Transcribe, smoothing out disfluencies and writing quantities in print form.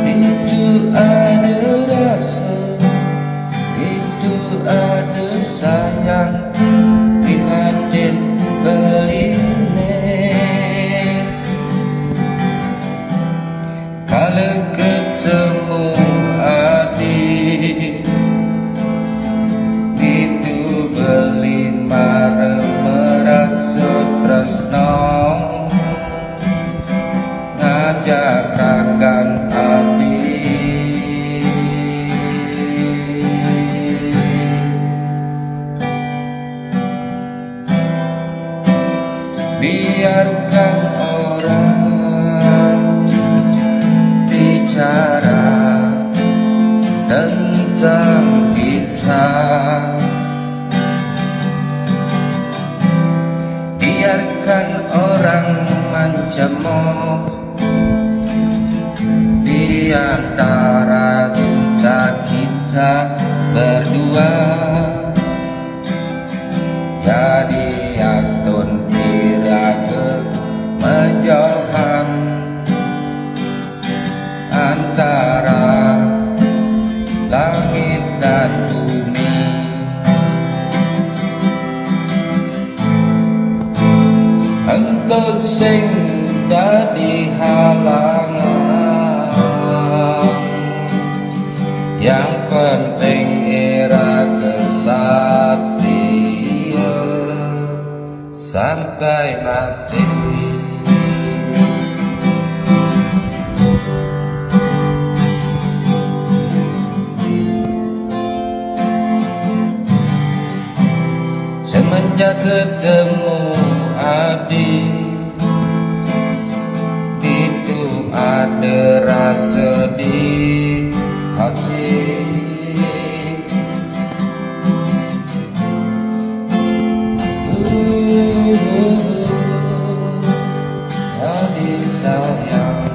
Itu ada rasa, itu ada sayang di hati beline. Kalau ketemu adik itu beli mare merasa tresno ngajak rakan adik. Biarkan orang bicara tentang kita, biarkan orang mencemooh di antara cinta kita berdua. Jadi astun tiraga menjauhan antara langit dan bumi. Engkau sing dadi halangan, yang penting era kesatria sampai mati. Semenjak ketemu adik itu ada rasa di hati. Adik sayang,